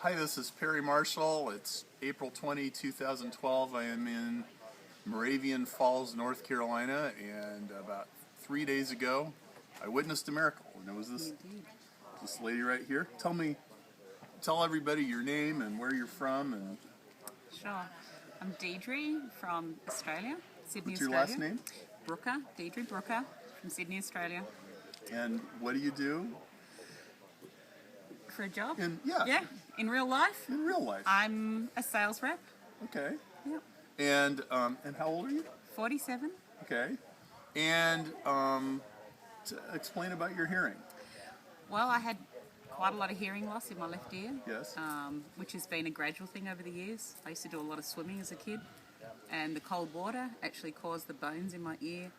Hi, this is Perry Marshall. It's April 20, 2012. I am in Moravian Falls, North Carolina, and about 3 days ago, I witnessed a miracle. And it was this lady right here. Tell everybody your name and where you're from. And Sure. I'm Dierdre from Australia, Sydney, what's your Australia. last name? Brooker, Dierdre Brooker from Sydney, Australia. And what do you do? For a job? Yeah. In real life? In real life. I'm a sales rep. Okay. Yep. And how old are you? 47. Okay. And explain about your hearing. Well, I had quite a lot of hearing loss in my left ear. Yes. Which has been a gradual thing over the years. I used to do a lot of swimming as a kid, and the cold water actually caused the bones in my ear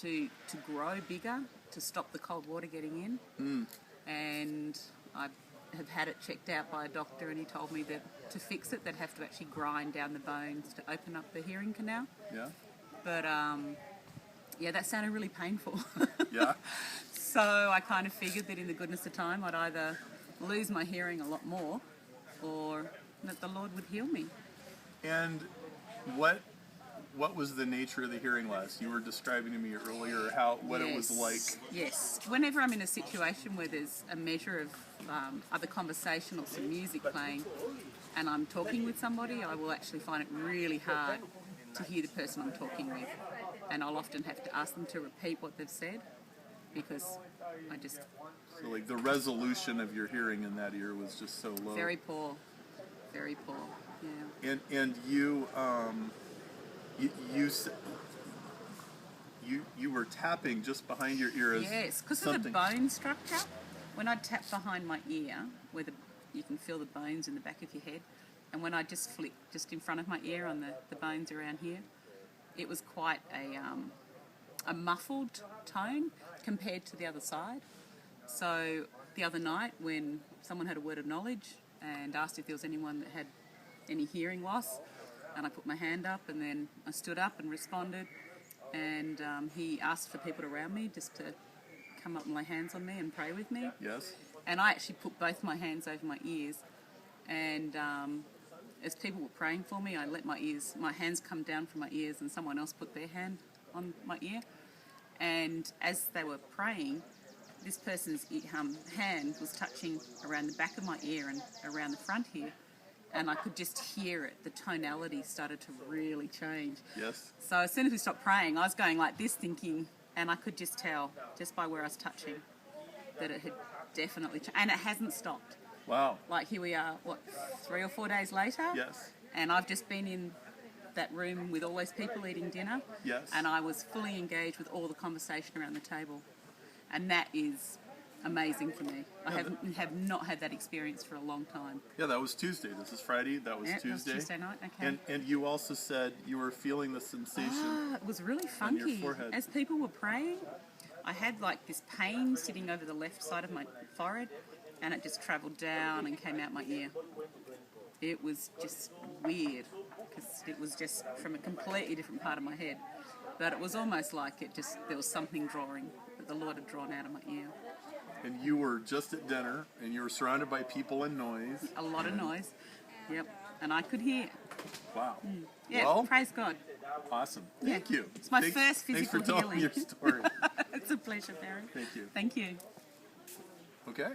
to grow bigger to stop the cold water getting in. And I have had it checked out by a doctor, and he told me that to fix it they'd have to actually grind down the bones to open up the hearing canal. Yeah. But that sounded really painful. Yeah. So I kind of figured that in the goodness of time I'd either lose my hearing a lot more or that the Lord would heal me. And what was the nature of the hearing loss? You were describing to me earlier what it was like. Yes. Whenever I'm in a situation where there's a measure of either conversation or some music playing and I'm talking with somebody, I will actually find it really hard to hear the person I'm talking with. And I'll often have to ask them to repeat what they've said because I just... So like the resolution of your hearing in that ear was just so low. Very poor. Very poor, yeah. And you were tapping just behind your ear. Yes, because of the bone structure. When I tap behind my ear, where you can feel the bones in the back of your head, and when I just flick just in front of my ear on the bones around here, it was quite a muffled tone compared to the other side. So the other night when someone had a word of knowledge and asked if there was anyone that had any hearing loss, and I put my hand up and then I stood up and responded, and he asked for people around me just to come up and lay hands on me and pray with me. Yes. And I actually put both my hands over my ears, and as people were praying for me, I let my hands come down from my ears, and someone else put their hand on my ear. And as they were praying, this person's hand was touching around the back of my ear and around the front here, and I could just hear it. The tonality started to really change. Yes. So as soon as we stopped praying, I was going like this, thinking, and I could just tell, just by where I was touching, that it had definitely changed. And it hasn't stopped. Wow. Like here we are, 3 or 4 days later? Yes. And I've just been in that room with all those people eating dinner. Yes. And I was fully engaged with all the conversation around the table. And that is amazing for me. I have not had that experience for a long time. Yeah, that was Tuesday. This is Friday. That was Tuesday. That was Tuesday night, okay. And you also said you were feeling the sensation It was really on your funky. forehead. As people were praying, I had like this pain sitting over the left side of my forehead, and it just travelled down and came out my ear. It was just weird because it was just from a completely different part of my head. But it was almost like there was something drawing that the Lord had drawn out of my ear. And you were just at dinner, and you were surrounded by people and noise. A lot of noise. Yep. And I could hear. Wow. Yeah, well, praise God. Awesome. Thank you. It's my first physical healing. Thanks for telling healing. your story. It's a pleasure, Barry. Thank you. Thank you. Okay.